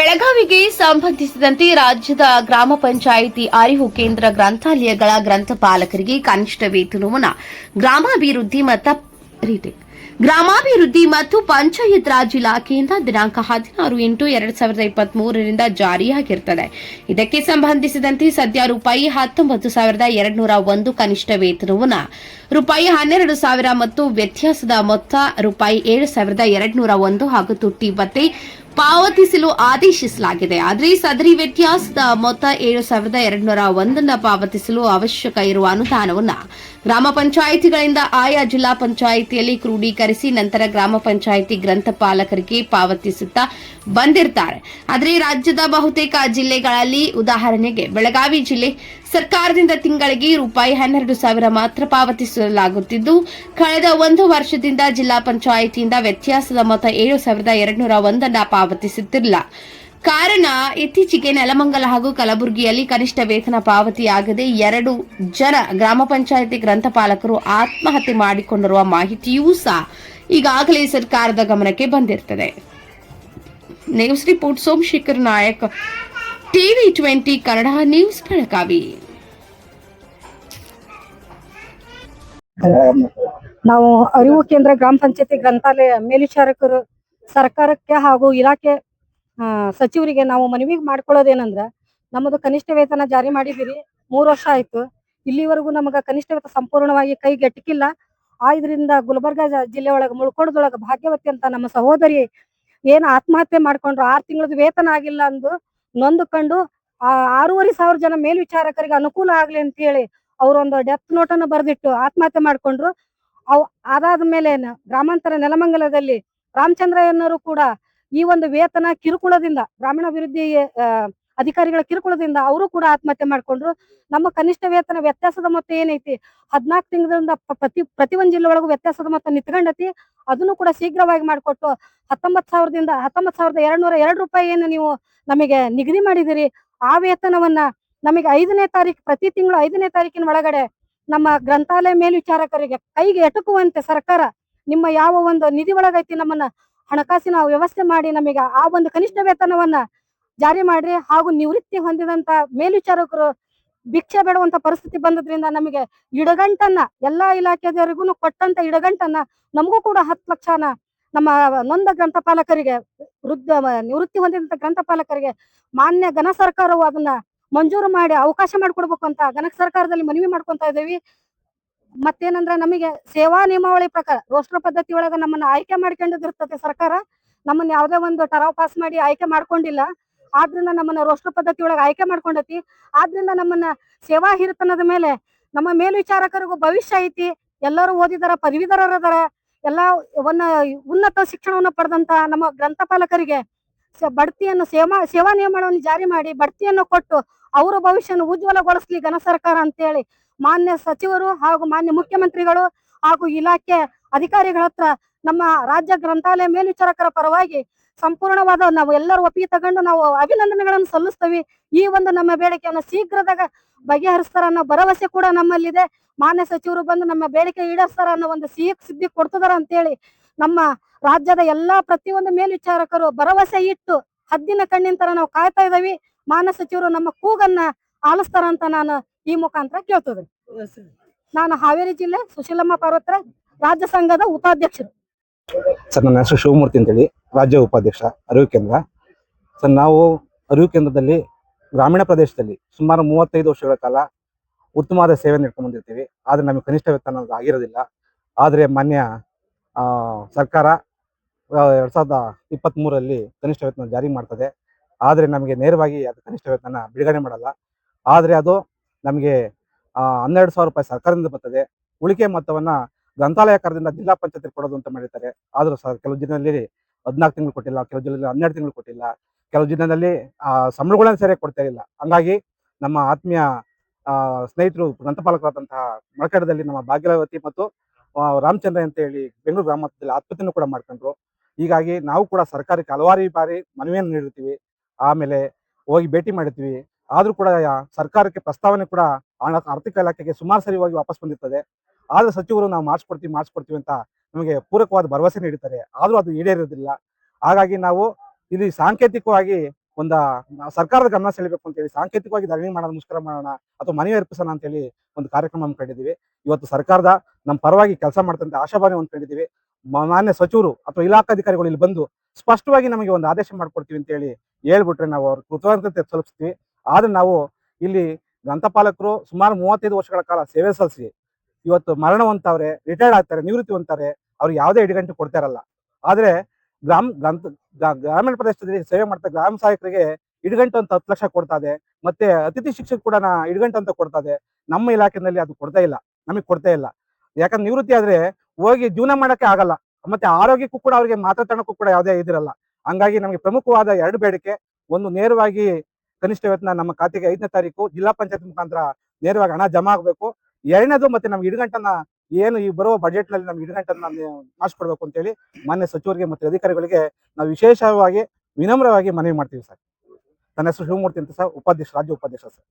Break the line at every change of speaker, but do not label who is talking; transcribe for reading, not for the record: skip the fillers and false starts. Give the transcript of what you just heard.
ಬೆಳಗಾವಿಗೆ ಸಂಬಂಧಿಸಿದಂತೆ ರಾಜ್ಯದ ಗ್ರಾಮ ಪಂಚಾಯಿತಿ ಅರಿವು ಕೇಂದ್ರ ಗ್ರಂಥಾಲಯಗಳ ಗ್ರಂಥಪಾಲಕರಿಗೆ ಕನಿಷ್ಠ ವೇತನವನ್ನು ಗ್ರಾಮಾಭಿವೃದ್ಧಿ ಮತ್ತು ಪಂಚಾಯತ್ ರಾಜ್ ಇಲಾಖೆಯಿಂದ ದಿನಾಂಕ 16/8/2023ರಿಂದ ಜಾರಿಯಾಗಿರುತ್ತದೆ. ಇದಕ್ಕೆ ಸಂಬಂಧಿಸಿದಂತೆ ಸದ್ಯ ರೂಪಾಯಿ 19,201 ಕನಿಷ್ಠ ವೇತನವನ್ನು ರೂಪಾಯಿ 12,000 ಮತ್ತು ವ್ಯತ್ಯಾಸದ ಮೊತ್ತ ರೂಪಾಯಿ 7,201 ಹಾಗೂ ತುಟ್ಟಿ ಭತ್ಯೆ ಪಾವತಿಸಲು ಆದೇಶಿಸಲಾಗಿದೆ. ಆದರೆ ಸದರಿ ವ್ಯತ್ಯಾಸದ ಮೊತ್ತ 7,201 ಪಾವತಿಸಲು ಅವಶ್ಯಕ ಇರುವ ಅನುದಾನವನ್ನು ಗ್ರಾಮ ಪಂಚಾಯಿತಿಗಳಿಂದ ಆಯಾ ಜಿಲ್ಲಾ ಪಂಚಾಯಿತಿಯಲ್ಲಿ ಕ್ರೋಢೀಕರಿಸಿ ನಂತರ ಗ್ರಾಮ ಪಂಚಾಯಿತಿ ಗ್ರಂಥಪಾಲಕರಿಗೆ ಪಾವತಿಸುತ್ತಾ ಬಂದಿರುತ್ತಾರೆ. ಆದರೆ ರಾಜ್ಯದ ಬಹುತೇಕ ಜಿಲ್ಲೆಗಳಲ್ಲಿ ಉದಾಹರಣೆಗೆ ಬೆಳಗಾವಿ ಜಿಲ್ಲೆ ಸರ್ಕಾರದಿಂದ ತಿಂಗಳಿಗೆ ರೂಪಾಯಿ 12,000 ಮಾತ್ರ ಪಾವತಿಸಲಾಗುತ್ತಿದ್ದು, ಕಳೆದ 1 ವರ್ಷದಿಂದ ಜಿಲ್ಲಾ ಪಂಚಾಯಿತಿಯಿಂದ ವ್ಯತ್ಯಾಸದ ಮೊತ್ತ 7,201 ಪಾವತಿಸುತ್ತಿಲ್ಲ. ಕಾರಣ ಇತ್ತೀಚೆಗೆ ನೆಲಮಂಗಲ ಹಾಗೂ ಕಲಬುರಗಿಯಲ್ಲಿ ಕನಿಷ್ಠ ವೇತನ ಪಾವತಿಯಾಗದೆ 2 ಜನ ಗ್ರಾಮ ಪಂಚಾಯಿತಿ ಗ್ರಂಥಪಾಲಕರು ಆತ್ಮಹತ್ಯೆ ಮಾಡಿಕೊಂಡಿರುವ ಮಾಹಿತಿಯೂ ಸಹ ಈಗಾಗಲೇ ಸರ್ಕಾರದ ಗಮನಕ್ಕೆ ಬಂದಿರುತ್ತದೆ. News report Somashekar Nayak, TV 20 Kannada news, Belagavi.
ನಾವು ಅರಿವು ಕೇಂದ್ರ ಗ್ರಾಮ ಪಂಚಾಯತಿ ಗ್ರಂಥಾಲಯ ಮೇಲ್ವಿಚಾರಕರು ಸರ್ಕಾರಕ್ಕೆ ಹಾಗೂ ಇಲಾಖೆ ಸಚಿವರಿಗೆ ನಾವು ಮನವಿ ಮಾಡ್ಕೊಳ್ಳೋದೇನಂದ್ರ, ನಮ್ಮದು ಕನಿಷ್ಠ ವೇತನ ಜಾರಿ ಮಾಡಿದಿರಿ 3 ವರ್ಷ ಆಯ್ತು. ಇಲ್ಲಿವರೆಗೂ ನಮಗ ಕನಿಷ್ಠ ವೇತನ ಸಂಪೂರ್ಣವಾಗಿ ಕೈಗೆಟಕಿಲ್ಲ. ಇದರಿಂದ ಗುಲ್ಬರ್ಗಾ ಜಿಲ್ಲೆ ಒಳಗ ಮುಳ್ಕೋಡದೊಳಗ ಭಾಗ್ಯವತಿ ಅಂತ ನಮ್ಮ ಸಹೋದರಿ ಏನ್ ಆತ್ಮಹತ್ಯೆ ಮಾಡ್ಕೊಂಡ್ರು. 6 ತಿಂಗಳದ ವೇತನ ಆಗಿಲ್ಲ ಅಂದು ನೊಂದುಕೊಂಡು 6,500 ಜನ ಮೇಲ್ವಿಚಾರಕರಿಗೆ ಅನುಕೂಲ ಆಗ್ಲಿ ಅಂತ ಹೇಳಿ ಅವ್ರೊಂದು ಡೆತ್ ನೋಟ್ ಅನ್ನು ಬರೆದಿಟ್ಟು ಆತ್ಮಹತ್ಯೆ ಮಾಡ್ಕೊಂಡ್ರು. ಅದಾದ್ಮೇಲೆ ಗ್ರಾಮಾಂತರ ನೆಲಮಂಗಲದಲ್ಲಿ ರಾಮಚಂದ್ರಯ್ಯನವರು ಕೂಡ ಈ ಒಂದು ವೇತನ ಕಿರುಕುಳದಿಂದ, ಗ್ರಾಮೀಣಾಭಿವೃದ್ಧಿ ಅಧಿಕಾರಿಗಳ ಕಿರುಕುಳದಿಂದ ಅವರು ಕೂಡ ಆತ್ಮಹತ್ಯೆ ಮಾಡ್ಕೊಂಡ್ರು. ನಮ್ಮ ಕನಿಷ್ಠ ವೇತನ ವ್ಯತ್ಯಾಸದ ಮೊತ್ತ ಏನೈತಿ 14 ತಿಂಗಳಿಂದ ಪ್ರತಿ ಒಂದ್ ಜಿಲ್ಲೆ ಒಳಗೂ ವ್ಯತ್ಯಾಸದ ಮೊತ್ತ ನಿಂತ್ಕೊಂಡತಿ. ಅದನ್ನು ಕೂಡ ಶೀಘ್ರವಾಗಿ ಮಾಡಿಕೊಟ್ಟು 19,202 ರೂಪಾಯಿ ಏನು ನೀವು ನಮಗೆ ನಿಗದಿ ಮಾಡಿದಿರಿ, ಆ ವೇತನವನ್ನ ನಮಗೆ 5ನೇ ತಾರೀಕು, ಪ್ರತಿ ತಿಂಗಳು 5ನೇ ತಾರೀಕಿನ ಒಳಗಡೆ ನಮ್ಮ ಗ್ರಂಥಾಲಯ ಮೇಲ್ವಿಚಾರಕರಿಗೆ ಕೈಗೆ ಎಟುಕುವಂತೆ ಸರ್ಕಾರ ನಿಮ್ಮ ಯಾವ ಒಂದು ನಿಧಿ ಒಳಗೈತಿ ನಮ್ಮನ್ನ ಹಣಕಾಸಿನ ವ್ಯವಸ್ಥೆ ಮಾಡಿ ನಮಗೆ ಆ ಒಂದು ಕನಿಷ್ಠ ವೇತನವನ್ನ ಜಾರಿ ಮಾಡ್ರಿ. ಹಾಗೂ ನಿವೃತ್ತಿ ಹೊಂದಿದಂತ ಮೇಲ್ವಿಚಾರಕರು ಭಿಕ್ಷೆ ಬೇಡುವಂತ ಪರಿಸ್ಥಿತಿ ಬಂದದ್ರಿಂದ ನಮಗೆ ಇಡಗಂಟನ್ನ ಎಲ್ಲಾ ಇಲಾಖೆದವರಿಗೂ ಕೊಟ್ಟಂತ ಇಡಗಂಟನ್ನ ನಮಗೂ ಕೂಡ 10 ಲಕ್ಷನ ನಮ್ಮ ನೊಂದ ಗ್ರಂಥಪಾಲಕರಿಗೆ, ನಿವೃತ್ತಿ ಹೊಂದಿದಂತ ಗ್ರಂಥಪಾಲಕರಿಗೆ ಮಾನ್ಯ ಘನ ಸರ್ಕಾರವು ಅದನ್ನ ಮಂಜೂರು ಮಾಡಿ ಅವಕಾಶ ಮಾಡಿಕೊಡ್ಬೇಕು ಅಂತ ಘನ ಸರ್ಕಾರದಲ್ಲಿ ಮನವಿ ಮಾಡ್ಕೊಂತ ಇದ್ದೇವೆ. ಮತ್ತೇನಂದ್ರ, ನಮಗೆ ಸೇವಾ ನಿಯಮಾವಳಿ ಪ್ರಕಾರ ರೋಸ್ಟರ್ ಪದ್ಧತಿ ಒಳಗ ನಮ್ಮನ್ನ ಆಯ್ಕೆ ಮಾಡ್ಕೊಂಡಿರ್ತದೆ ಸರ್ಕಾರ. ನಮ್ಮನ್ನ ಯಾವುದೇ ಒಂದು ಟರಾವ್ ಪಾಸ್ ಮಾಡಿ ಆಯ್ಕೆ ಮಾಡ್ಕೊಂಡಿಲ್ಲ. ಆದ್ರಿಂದ ನಮ್ಮನ್ನ ರೋಸ್ಟರ್ ಪದ್ಧತಿ ಒಳಗ ಆಯ್ಕೆ ಮಾಡ್ಕೊಂಡತಿ. ಆದ್ರಿಂದ ನಮ್ಮನ್ನ ಸೇವಾ ಹಿರಿತನದ ಮೇಲೆ ನಮ್ಮ ಮೇಲ್ವಿಚಾರಕರಿಗೂ ಭವಿಷ್ಯ ಐತಿ. ಎಲ್ಲರೂ ಓದಿದಾರ, ಪದವೀಧರರದಾರ. ಎಲ್ಲಾ ಉನ್ನತ ಶಿಕ್ಷಣವನ್ನು ಪಡೆದಂತ ನಮ್ಮ ಗ್ರಂಥಪಾಲಕರಿಗೆ ಬಡ್ತಿಯನ್ನು ಸೇವಾ ನಿಯಮಗಳನ್ನು ಜಾರಿ ಮಾಡಿ ಬಡ್ತಿಯನ್ನು ಕೊಟ್ಟು ಅವರ ಭವಿಷ್ಯನ ಉಜ್ವಲಗೊಳಿಸ್ಲಿ ಘನ ಸರ್ಕಾರ ಅಂತೇಳಿ ಮಾನ್ಯ ಸಚಿವರು ಹಾಗೂ ಮಾನ್ಯ ಮುಖ್ಯಮಂತ್ರಿಗಳು ಹಾಗೂ ಇಲಾಖೆ ಅಧಿಕಾರಿಗಳ ಹತ್ರ ನಮ್ಮ ರಾಜ್ಯ ಗ್ರಂಥಾಲಯ ಮೇಲ್ವಿಚಾರಕರ ಪರವಾಗಿ ಸಂಪೂರ್ಣವಾದ ನಾವು ಎಲ್ಲರೂ ಒಪ್ಪಿಗೆ ತಗೊಂಡು ನಾವು ಅಭಿನಂದನೆಗಳನ್ನು ಸಲ್ಲಿಸ್ತೇವೆ. ಈ ಒಂದು ನಮ್ಮ ಬೇಡಿಕೆಯನ್ನು ಶೀಘ್ರದಾಗ ಬಗೆಹರಿಸ್ತಾರ ಅನ್ನೋ ಭರವಸೆ ಕೂಡ ನಮ್ಮಲ್ಲಿದೆ. ಮಾನ್ಯ ಸಚಿವರು ಬಂದು ನಮ್ಮ ಬೇಡಿಕೆ ಈಡೇರಿಸ್ತಾರ ಅನ್ನೋ ಒಂದು ಸಿದ್ಧಿ ಕೊಡ್ತಿದಾರ ಅಂತೇಳಿ ನಮ್ಮ ರಾಜ್ಯದ ಎಲ್ಲಾ ಪ್ರತಿಯೊಂದು ಮೇಲ್ವಿಚಾರಕರು ಭರವಸೆ ಇಟ್ಟು ಹದ್ದಿನ ಕಣ್ಣಿನ ತರ ನಾವು ಕಾಯ್ತಾ ಇದ್ದೀವಿ. ಮಾನ್ಯ ಸಚಿವರು ನಮ್ಮ ಕೂಗನ್ನ ಆಲಿಸ್ತಾರ ಅಂತ ನಾನು ಈ ಮುಖಾಂತರ ಕೇಳ್ತಿದ್ದೆ. ನಾನು ಹಾವೇರಿ ಜಿಲ್ಲೆ ಸುಶೀಲಮ್ಮ ಪಾರ್ವತ್ರ ರಾಜ್ಯ ಸಂಘದ ಉಪಾಧ್ಯಕ್ಷರು.
ಸರ್, ನನ್ನ ಹೆಸರು ಶಿವಮೂರ್ತಿ ಅಂತೇಳಿ, ರಾಜ್ಯ ಉಪಾಧ್ಯಕ್ಷ ಅರಿವು ಕೇಂದ್ರ. ಸರ್, ನಾವು ಅರಿವು ಕೇಂದ್ರದಲ್ಲಿ ಗ್ರಾಮೀಣ ಪ್ರದೇಶದಲ್ಲಿ ಸುಮಾರು 35 ವರ್ಷಗಳ ಕಾಲ ಉತ್ತಮವಾದ ಸೇವೆ ನೀಡ್ಕೊಂಡು ಬಂದಿರ್ತೀವಿ. ಆದರೆ ನಮಗೆ ಕನಿಷ್ಠ ವೇತನ ಆಗಿರೋದಿಲ್ಲ. ಆದರೆ ಮಾನ್ಯ ಸರ್ಕಾರ 2023ರಲ್ಲಿ ಕನಿಷ್ಠ ವೇತನ ಜಾರಿ ಮಾಡ್ತದೆ. ಆದರೆ ನಮಗೆ ನೇರವಾಗಿ ಅದು ಕನಿಷ್ಠ ವೇತನ ಬಿಡುಗಡೆ ಮಾಡಲ್ಲ. ಆದರೆ ಅದು ನಮಗೆ 12,000 ರೂಪಾಯಿ ಸರ್ಕಾರದಿಂದ ಬರ್ತದೆ. ಉಳಿಕೆ ಮೊತ್ತವನ್ನ ಗ್ರಂಥಾಲಯಕಾರದಿಂದ ಜಿಲ್ಲಾ ಪಂಚಾಯತ್ ಕೊಡೋದು ಅಂತ ಮಾಡಿರ್ತಾರೆ. ಆದರೂ ಸಹ ಕೆಲವು ಜಿಲ್ಲೆಯಲ್ಲಿ 14 ತಿಂಗಳು ಕೊಟ್ಟಿಲ್ಲ, ಕೆಲವು ಜಿಲ್ಲೆಯಲ್ಲಿ 12 ತಿಂಗಳು ಕೊಟ್ಟಿಲ್ಲ, ಕೆಲವು ಜಿಲ್ಲೆಯಲ್ಲಿ ಸಂಬಳಗಳನ್ನು ಸರಿಯಾಗಿ ಕೊಡ್ತಾ ಇಲ್ಲ. ಹಂಗಾಗಿ ನಮ್ಮ ಆತ್ಮೀಯ ಸ್ನೇಹಿತರು ಗ್ರಂಥಪಾಲಕರಾದಂತಹ ಮಳಕಡದಲ್ಲಿ ನಮ್ಮ ಭಾಗ್ಯವತಿ ಮತ್ತು ರಾಮಚಂದ್ರ ಅಂತ ಹೇಳಿ ಬೆಂಗಳೂರು ಗ್ರಾಮಾಂತರದಲ್ಲಿ ಆತ್ಮಹತ್ಯೆಯನ್ನು ಕೂಡ ಮಾಡ್ಕೊಂಡ್ರು. ಹೀಗಾಗಿ ನಾವು ಕೂಡ ಸರ್ಕಾರಕ್ಕೆ ಹಲವಾರು ಬಾರಿ ಮನವಿಯನ್ನು ನೀಡಿರ್ತೀವಿ, ಆಮೇಲೆ ಹೋಗಿ ಭೇಟಿ ಮಾಡಿರ್ತೀವಿ. ಆದ್ರೂ ಕೂಡ ಸರ್ಕಾರಕ್ಕೆ ಪ್ರಸ್ತಾವನೆ ಕೂಡ ಆರ್ಥಿಕ ಇಲಾಖೆಗೆ ಸುಮಾರು ಸರಿ ಹೋಗಿ ವಾಪಸ್ ಬಂದಿರ್ತದೆ. ಆದ್ರೆ ಸಚಿವರು ನಾವು ಮಾಡಿಸ್ಕೊಡ್ತೀವಿ ಅಂತ ನಮಗೆ ಪೂರಕವಾದ ಭರವಸೆ ನೀಡುತ್ತಾರೆ. ಆದ್ರೂ ಅದು ಈಡೇರೋದಿಲ್ಲ. ಹಾಗಾಗಿ ನಾವು ಇಲ್ಲಿ ಸಾಂಕೇತಿಕವಾಗಿ ಒಂದ ಸರ್ಕಾರದ ಗಮನ ಸೆಳಿಬೇಕು ಅಂತ ಹೇಳಿ ಸಾಂಕೇತಿಕವಾಗಿ ಧರಣಿ ಮಾಡೋಣ, ಮುಷ್ಕರ ಮಾಡೋಣ ಅಥವಾ ಮನವಿ ಅರ್ಪಿಸೋಣ ಅಂತ ಹೇಳಿ ಒಂದು ಕಾರ್ಯಕ್ರಮ ಹಮ್ಮಿಕೊಂಡಿದ್ದೀವಿ. ಇವತ್ತು ಸರ್ಕಾರದ ನಮ್ಮ ಪರವಾಗಿ ಕೆಲಸ ಮಾಡ್ತಂತ ಆಶಾಭಾವನೆ ಹೊಂದ್ಕೊಂಡಿದ್ದೀವಿ. ಮಾನ್ಯ ಸಚಿವರು ಅಥವಾ ಇಲಾಖಾಧಿಕಾರಿಗಳು ಇಲ್ಲಿ ಬಂದು ಸ್ಪಷ್ಟವಾಗಿ ನಮಗೆ ಒಂದು ಆದೇಶ ಮಾಡ್ಕೊಡ್ತೀವಿ ಅಂತ ಹೇಳಿ ಹೇಳ್ಬಿಟ್ರೆ ನಾವು ಅವ್ರ ಕೃತಜ್ಞತೆ ತಲುಪಿಸ್ತೀವಿ. ಆದ್ರೆ ನಾವು ಇಲ್ಲಿ ಗ್ರಂಥಪಾಲಕರು ಸುಮಾರು 35 ವರ್ಷಗಳ ಕಾಲ ಸೇವೆ ಸಲ್ಲಿಸಿ ಇವತ್ತು ಮರಣ ಹೊಂದವ್ರೆ, ರಿಟೈರ್ಡ್ ಆಗ್ತಾರೆ, ನಿವೃತ್ತಿ ಹೊಂದ್ತಾರೆ. ಅವ್ರಿಗೆ ಯಾವುದೇ ಇಡಗಂಟು ಕೊಡ್ತಾ ಇರಲ್ಲ. ಆದ್ರೆ ಗ್ರಾಮೀಣ ಪ್ರದೇಶದಲ್ಲಿ ಸೇವೆ ಮಾಡ್ತಾ ಗ್ರಾಮ ಸಹಾಯಕರಿಗೆ ಇಡಗಂಟು ಅಂತ 10 ಲಕ್ಷ ಕೊಡ್ತಾ ಇದೆ. ಮತ್ತೆ ಅತಿಥಿ ಶಿಕ್ಷಕ ಕೂಡ ಇಡಗಂಟು ಅಂತ ಕೊಡ್ತಾ ಇದೆ. ನಮ್ಮ ಇಲಾಖೆಯಲ್ಲಿ ಅದು ಕೊಡ್ತಾ ಇಲ್ಲ, ನಮಗೆ ಕೊಡ್ತಾ ಇಲ್ಲ. ಯಾಕಂದ್ರೆ ನಿವೃತ್ತಿ ಆದ್ರೆ ಹೋಗಿ ಜೀವನ ಮಾಡಕ್ಕೆ ಆಗಲ್ಲ. ಮತ್ತೆ ಆರೋಗ್ಯಕ್ಕೂ ಕೂಡ ಅವರಿಗೆ ಮಾತಾಡೋಕ್ಕೂ ಕೂಡ ಯಾವುದೇ ಇದಿರಲ್ಲ. ಹಂಗಾಗಿ ನಮಗೆ ಪ್ರಮುಖವಾದ 2 ಬೇಡಿಕೆ. ಒಂದು, ನೇರವಾಗಿ ಕನಿಷ್ಠ ವೇತನ ನಮ್ಮ ಖಾತೆಗೆ 5ನೇ ತಾರೀಕು ಜಿಲ್ಲಾ ಪಂಚಾಯತ್ ಮುಖಾಂತರ ನೇರವಾಗಿ ಹಣ ಜಮಾ ಆಗಬೇಕು. 2ನೇದು, ಮತ್ತೆ ನಮ್ಗೆ ಇಡಗಂಟನ್ನ ಏನು ಈ ಬರುವ ಬಜೆಟ್ ನಲ್ಲಿ ನಮ್ಗೆ ಇಡಗಂಟನ್ನ ಮಾಡಿಸ್ಕೊಡ್ಬೇಕು ಅಂತ ಹೇಳಿ ಮಾನ್ಯ ಸಚಿವರಿಗೆ ಮತ್ತೆ ಅಧಿಕಾರಿಗಳಿಗೆ ನಾವು ವಿಶೇಷವಾಗಿ ವಿನಮ್ರವಾಗಿ ಮನವಿ ಮಾಡ್ತೀವಿ ಸರ್. ನನ್ನ ಹೆಸರು ಶಿವಮೂರ್ತಿ ಅಂತ ಸರ್, ರಾಜ್ಯ ಉಪಾಧ್ಯಕ್ಷ ಸರ್.